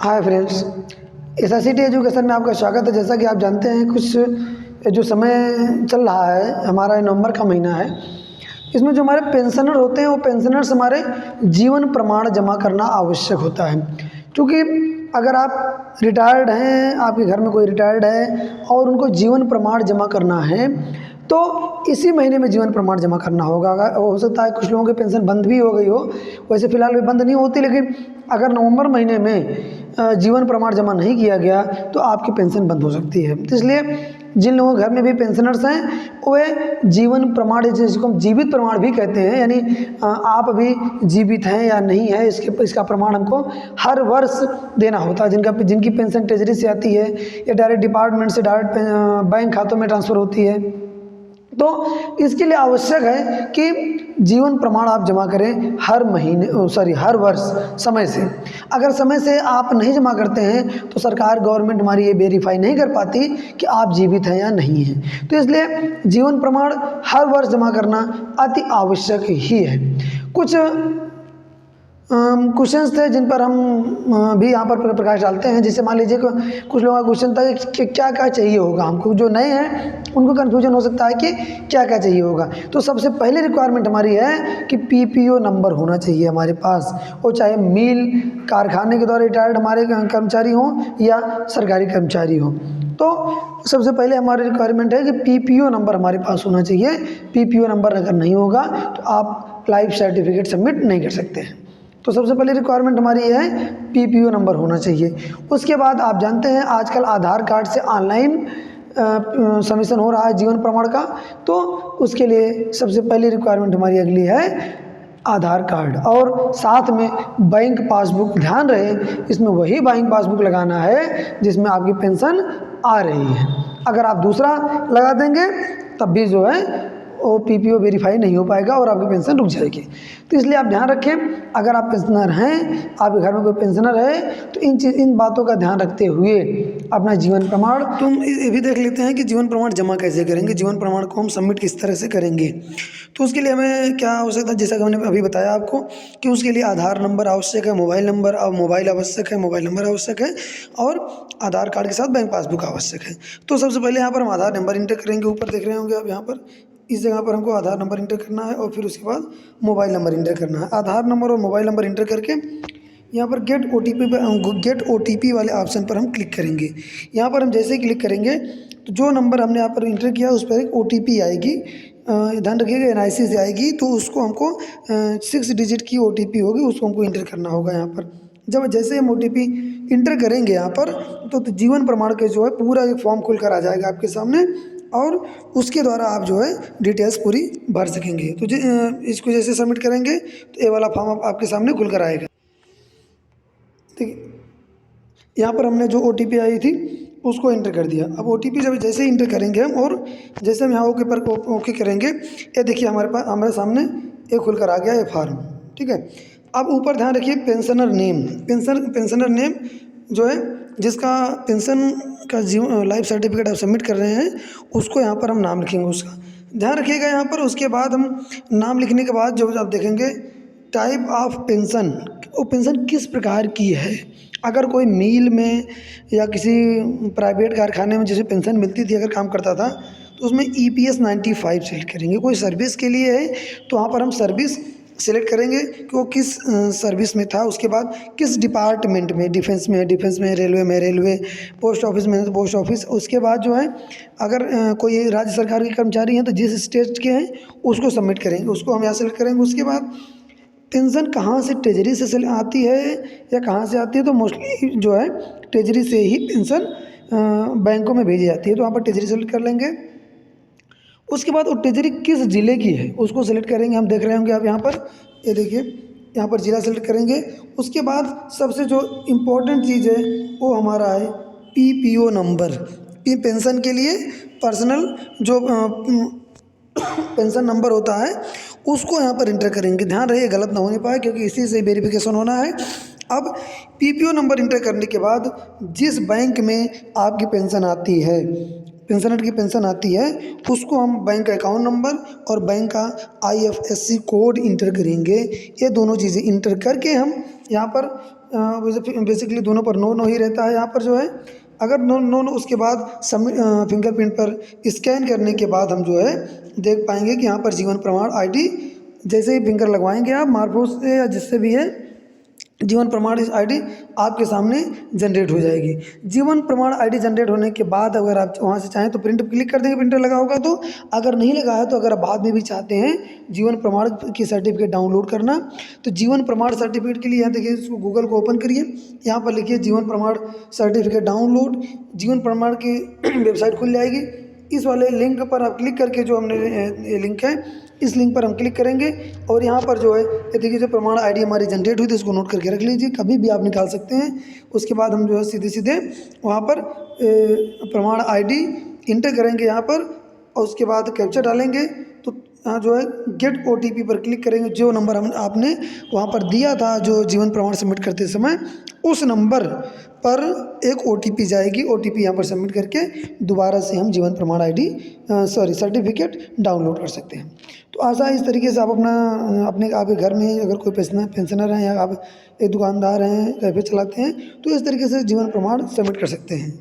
Hi friends, एसआईसीटी education में आपका स्वागत है। जैसा कि आप जानते हैं, कुछ जो समय चल रहा है, हमारा नवंबर का महीना है। इसमें जो हमारे पेंशनर होते हैं, वो पेंशनर्स हमारे जीवन प्रमाण जमा करना आवश्यक होता है। क्योंकि अगर आप रिटायर्ड हैं, आपके घर में कोई रिटायर्ड है और उनको जीवन प्रमाण जमा करना है, तो इसी महीने में जीवन प्रमाण जमा करना होगा। हो सकता है कुछ लोगों की पेंशन बंद भी हो गई हो, वैसे फ़िलहाल भी बंद नहीं होती, लेकिन अगर नवंबर महीने में जीवन प्रमाण जमा नहीं किया गया तो आपकी पेंशन बंद हो सकती है। तो इसलिए जिन लोगों के घर में भी पेंशनर्स हैं, वे जीवन प्रमाण, जिसको हम जीवित प्रमाण भी कहते हैं, यानी आप अभी जीवित हैं या नहीं है, इसका प्रमाण हमको हर वर्ष देना होता है। जिनकी पेंशन ट्रेजरी से आती है या डायरेक्ट डिपार्टमेंट से डायरेक्ट बैंक खातों में ट्रांसफ़र होती है, तो इसके लिए आवश्यक है कि जीवन प्रमाण आप जमा करें हर वर्ष समय से। अगर समय से आप नहीं जमा करते हैं तो गवर्नमेंट हमारी ये वेरीफाई नहीं कर पाती कि आप जीवित हैं या नहीं हैं। तो इसलिए जीवन प्रमाण हर वर्ष जमा करना अति आवश्यक ही है। कुछ क्वेश्चंस थे जिन पर हम भी यहाँ पर प्रकाश डालते हैं। जैसे मान लीजिए कुछ लोगों का क्वेश्चन था कि क्या क्या चाहिए होगा। हमको जो नए हैं उनको कन्फ्यूजन हो सकता है कि क्या क्या चाहिए होगा। तो सबसे पहले रिक्वायरमेंट हमारी है कि पीपीओ नंबर होना चाहिए हमारे पास, वो चाहे मिल कारखाने के द्वारा रिटायर्ड हमारे कर्मचारी हों या सरकारी कर्मचारी हों। तो सबसे पहले हमारी रिक्वायरमेंट है कि पीपीओ नंबर हमारे पास होना चाहिए। पीपीओ नंबर अगर नहीं होगा तो आप लाइफ सर्टिफिकेट सबमिट नहीं कर सकते हैं। तो सबसे पहले रिक्वायरमेंट हमारी ये है, पीपीओ नंबर होना चाहिए। उसके बाद आप जानते हैं आजकल आधार कार्ड से ऑनलाइन सबमिशन हो रहा है जीवन प्रमाण का, तो उसके लिए सबसे पहली रिक्वायरमेंट हमारी अगली है आधार कार्ड और साथ में बैंक पासबुक। ध्यान रहे, इसमें वही बैंक पासबुक लगाना है जिसमें आपकी पेंशन आ रही है। अगर आप दूसरा लगा देंगे तब भी जो है वो पीपीओ वेरीफाई नहीं हो पाएगा और आपकी पेंशन रुक जाएगी। तो इसलिए आप ध्यान रखें, अगर आप पेंशनर हैं, आपके घर में कोई पेंशनर है, तो इन बातों का ध्यान रखते हुए अपना जीवन प्रमाण, तुम ये भी देख लेते हैं कि जीवन प्रमाण जमा कैसे करेंगे, जीवन प्रमाण को हम सबमिट किस तरह से करेंगे। तो उसके लिए हमें क्या आवश्यकता है, जैसा कि मैंने अभी बताया आपको कि उसके लिए आधार नंबर आवश्यक है, मोबाइल नंबर और मोबाइल आवश्यक है, मोबाइल नंबर आवश्यक है और आधार कार्ड के साथ बैंक पासबुक आवश्यक है। तो सबसे पहले यहाँ पर हम आधार नंबर इंटर करेंगे। ऊपर देख रहे होंगे आप, यहाँ पर इस जगह पर हमको आधार नंबर इंटर करना है और फिर उसके बाद मोबाइल नंबर इंटर करना है। आधार नंबर और मोबाइल नंबर इंटर करके यहाँ पर गेट ओटीपी वाले ऑप्शन पर हम क्लिक करेंगे। यहाँ पर हम जैसे ही क्लिक करेंगे तो जो नंबर हमने यहाँ पर इंटर किया उस पर एक ओटीपी आएगी। ध्यान रखिएगा, एनआईसी से आएगी, तो उसको हमको 6 डिजिट की ओटीपी होगी, उसको हमको इंटर करना होगा। यहाँ पर जैसे हम ओटीपी इंटर करेंगे यहाँ पर, तो जीवन प्रमाण के जो है पूरा एक फॉर्म खुल कर आ जाएगा आपके सामने और उसके द्वारा आप जो है डिटेल्स पूरी भर सकेंगे। तो इसको जैसे सबमिट करेंगे तो ये वाला फॉर्म आपके सामने खुल कर आएगा। ठीक है, यहाँ पर हमने जो ओटीपी आई थी उसको इंटर कर दिया। अब ओटीपी जब जैसे ही इंटर करेंगे हम और जैसे हम यहाँ ओके पर ओके करेंगे, ये देखिए हमारे सामने ये खुल कर आ गया ये फॉर्म। ठीक है, अब ऊपर ध्यान रखिए पेंशनर नेम, पेंशनर नेम जो है जिसका पेंशन का लाइफ सर्टिफिकेट आप सबमिट कर रहे हैं, उसको यहाँ पर हम नाम लिखेंगे, उसका ध्यान रखिएगा यहाँ पर। उसके बाद हम नाम लिखने के बाद जो आप देखेंगे टाइप ऑफ पेंशन, वो पेंशन किस प्रकार की है। अगर कोई मिल में या किसी प्राइवेट कारखाने में जैसे पेंशन मिलती थी, अगर काम करता था, तो उसमें EPS 95 सेलेक्ट करेंगे। कोई सर्विस के लिए है तो वहाँ पर हम सर्विस सेलेक्ट करेंगे कि वो किस सर्विस में था। उसके बाद किस डिपार्टमेंट में, डिफेंस में है डिफेंस में, रेलवे में रेलवे, पोस्ट ऑफिस में है तो पोस्ट ऑफिस। उसके बाद जो है अगर कोई राज्य सरकार के कर्मचारी हैं तो जिस स्टेट के हैं उसको सबमिट करेंगे, उसको हम यहाँ सेलेक्ट करेंगे। उसके बाद पेंशन कहाँ से ट्रेजरी से आती है या कहाँ से आती है, तो मोस्टली जो है ट्रेजरी से ही पेंशन बैंकों में भेजी जाती है, तो वहाँ पर ट्रेजरी सेलेक्ट कर लेंगे। उसके बाद वो ट्रेजरी किस ज़िले की है उसको सेलेक्ट करेंगे। हम देख रहे होंगे आप यहाँ पर, ये देखिए यहाँ पर ज़िला सेलेक्ट करेंगे। उसके बाद सबसे जो इम्पोर्टेंट चीज़ है वो हमारा है पीपीओ नंबर। पेंशन के लिए पर्सनल जो पेंशन नंबर होता है उसको यहाँ पर इंटर करेंगे। ध्यान रहे गलत ना होने पाए क्योंकि इसी से वेरिफिकेशन होना है। अब पीपीओ नंबर इंटर करने के बाद जिस बैंक में आपकी पेंशन आती है, पेंशनर की पेंशन आती है उसको हम बैंक अकाउंट नंबर और बैंक का IFSC कोड इंटर करेंगे। ये दोनों चीज़ें इंटर करके हम यहाँ पर बेसिकली दोनों पर नो नो ही रहता है। यहाँ पर जो है अगर नो नो नो उसके बाद सबमिट फिंगरप्रिंट पर स्कैन करने के बाद हम जो है देख पाएंगे कि यहाँ पर जीवन प्रमाण ID जैसे ही फिंगर लगवाएंगे आप मार्कफोर्स से या जिससे भी है जीवन प्रमाण इस ID आपके सामने जनरेट हो जाएगी। जीवन प्रमाण ID जनरेट होने के बाद अगर आप वहाँ से चाहें तो प्रिंट क्लिक कर देंगे, प्रिंटर लगा होगा तो। अगर नहीं लगा है तो अगर आप बाद में भी चाहते हैं जीवन प्रमाण की सर्टिफिकेट डाउनलोड करना तो जीवन प्रमाण सर्टिफिकेट के लिए यहाँ देखिए इसको गूगल को ओपन करिए, यहाँ पर लिखिए जीवन प्रमाण सर्टिफिकेट डाउनलोड। जीवन प्रमाण की वेबसाइट खुल जाएगी। इस वाले लिंक पर आप क्लिक करके जो हमने ये लिंक है इस लिंक पर हम क्लिक करेंगे और यहाँ पर जो है ये देखिए जो प्रमाण ID हमारी जनरेट हुई थी इसको नोट करके रख लीजिए, कभी भी आप निकाल सकते हैं। उसके बाद हम जो है सीधे सीधे वहाँ पर प्रमाण ID इंटर करेंगे यहाँ पर और उसके बाद कैप्चा डालेंगे तो यहाँ जो है गेट OTP पर क्लिक करेंगे। जो नंबर हम आपने वहाँ पर दिया था जो जीवन प्रमाण सबमिट करते समय उस नंबर पर एक OTP जाएगी। OTP यहाँ पर सबमिट करके दोबारा से हम जीवन प्रमाण ID सर्टिफिकेट डाउनलोड कर सकते हैं। तो आशा है इस तरीके से आप अपने आपके घर में अगर कोई पेंशनर हैं या आप एक दुकानदार हैं, कैफे चलाते हैं तो इस तरीके से जीवन प्रमाण सबमिट कर सकते हैं।